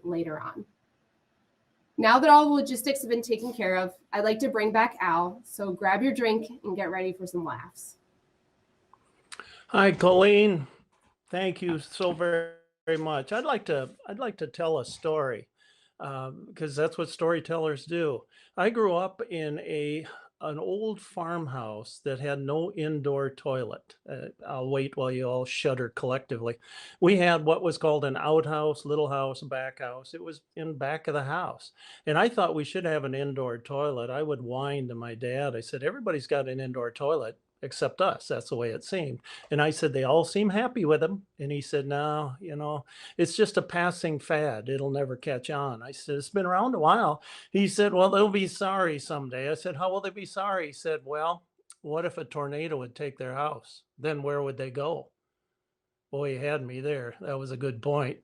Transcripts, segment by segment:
later on. Now that all the logistics have been taken care of, I'd like to bring back Al, so grab your drink and get ready for some laughs. Hi, Colleen. Thank you so very much. I'd like to tell a story because that's what storytellers do. I grew up in an old farmhouse that had no indoor toilet. I'll wait while you all shudder collectively. We had what was called an outhouse, little house, back house. It was in back of the house, and I thought we should have an indoor toilet. I would whine to my dad. I said, "Everybody's got an indoor toilet except us." That's the way it seemed. And I said, "They all seem happy with them." And he said, "No, it's just a passing fad. It'll never catch on." I said, "It's been around a while." He said, "Well, they'll be sorry someday." I said, "How will they be sorry?" He said, "Well, what if a tornado would take their house? Then where would they go?" Boy, you had me there. That was a good point.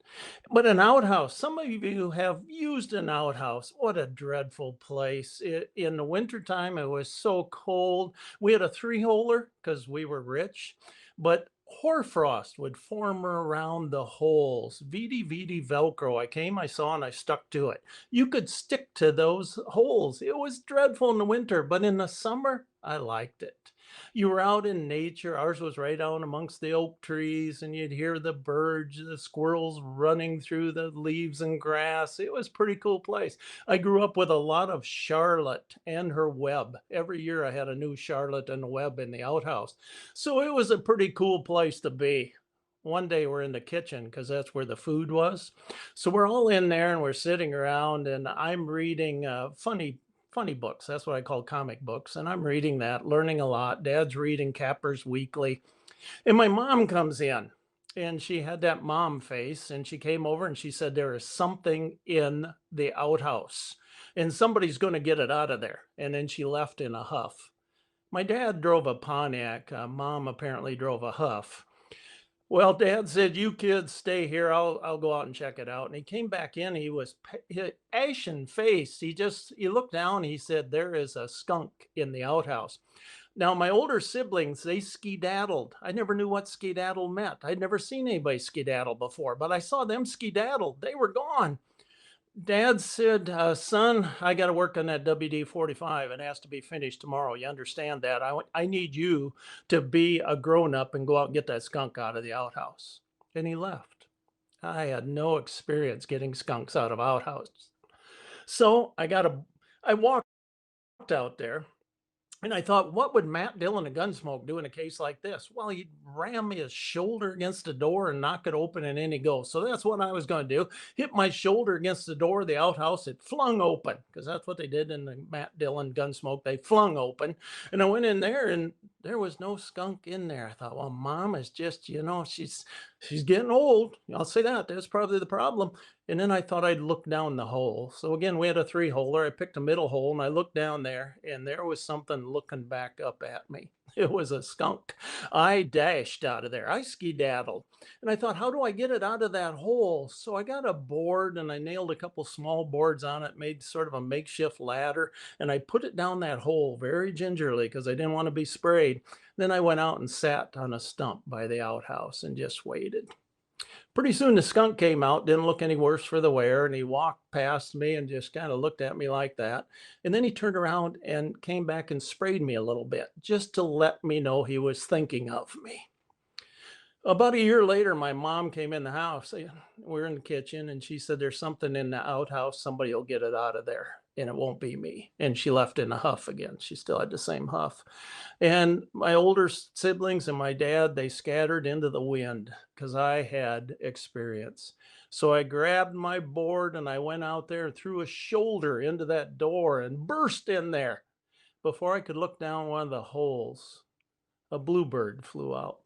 But an outhouse, some of you have used an outhouse. What a dreadful place. In the wintertime, it was so cold. We had a three-holer because we were rich, but hoarfrost would form around the holes. Vidi vidi Velcro. I came, I saw, and I stuck to it. You could stick to those holes. It was dreadful in the winter, but in the summer, I liked it. You were out in nature. Ours was right out amongst the oak trees, and you'd hear the birds, the squirrels running through the leaves and grass. It was a pretty cool place. I grew up with a lot of Charlotte and her web. Every year I had a new Charlotte and web in the outhouse. So it was a pretty cool place to be. One day we're in the kitchen because that's where the food was. So we're all in there and we're sitting around, and I'm reading funny books. That's what I call comic books. And I'm reading that, learning a lot. Dad's reading Capper's Weekly. And my mom comes in, and she had that mom face, and she came over and she said, "There is something in the outhouse and somebody's going to get it out of there." And then she left in a huff. My dad drove a Pontiac. Mom apparently drove a Huff. Well, Dad said, "You kids stay here. I'll go out and check it out." And he came back in. He was ashen faced. He looked down. He said, "There is a skunk in the outhouse." Now, my older siblings, they skedaddled. I never knew what skedaddle meant. I'd never seen anybody skedaddle before, but I saw them skedaddle. They were gone. Dad said, "Son, I got to work on that WD-45. It has to be finished tomorrow. You understand that? I need you to be a grown up and go out and get that skunk out of the outhouse." And he left. I had no experience getting skunks out of outhouses. So I walked out there, and I thought, what would Matt Dillon of Gunsmoke do in a case like this? Well, he'd ram his shoulder against the door and knock it open, and in he goes. So that's what I was going to do. Hit my shoulder against the door of the outhouse. It flung open, because that's what they did in the Matt Dillon Gunsmoke. They flung open. And I went in there, and there was no skunk in there. I thought, well, Mom is just, she's getting old. I'll say that. That's probably the problem. And then I thought I'd look down the hole. So again, we had a three-holer. I picked a middle hole, and I looked down there, and there was something looking back up at me. It was a skunk. I dashed out of there. I skedaddled. And I thought, how do I get it out of that hole? So I got a board, and I nailed a couple small boards on it, made sort of a makeshift ladder, and I put it down that hole very gingerly because I didn't want to be sprayed. Then I went out and sat on a stump by the outhouse and just waited. Pretty soon the skunk came out, didn't look any worse for the wear, and he walked past me and just kind of looked at me like that. And then he turned around and came back and sprayed me a little bit just to let me know he was thinking of me. About a year later, my mom came in the house. We're in the kitchen, and she said, "There's something in the outhouse. Somebody will get it out of there, and it won't be me." And she left in a huff again. She still had the same huff. And my older siblings and my dad, they scattered into the wind because I had experience. So I grabbed my board and I went out there and threw a shoulder into that door and burst in there. Before I could look down one of the holes, a bluebird flew out.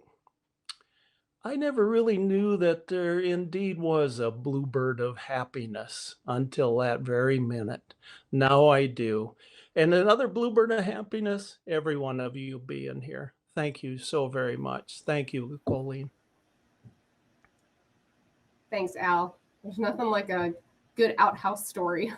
I never really knew that there indeed was a bluebird of happiness until that very minute. Now I do. And another bluebird of happiness, every one of you being here. Thank you so very much. Thank you, Colleen. Thanks, Al. There's nothing like a good outhouse story.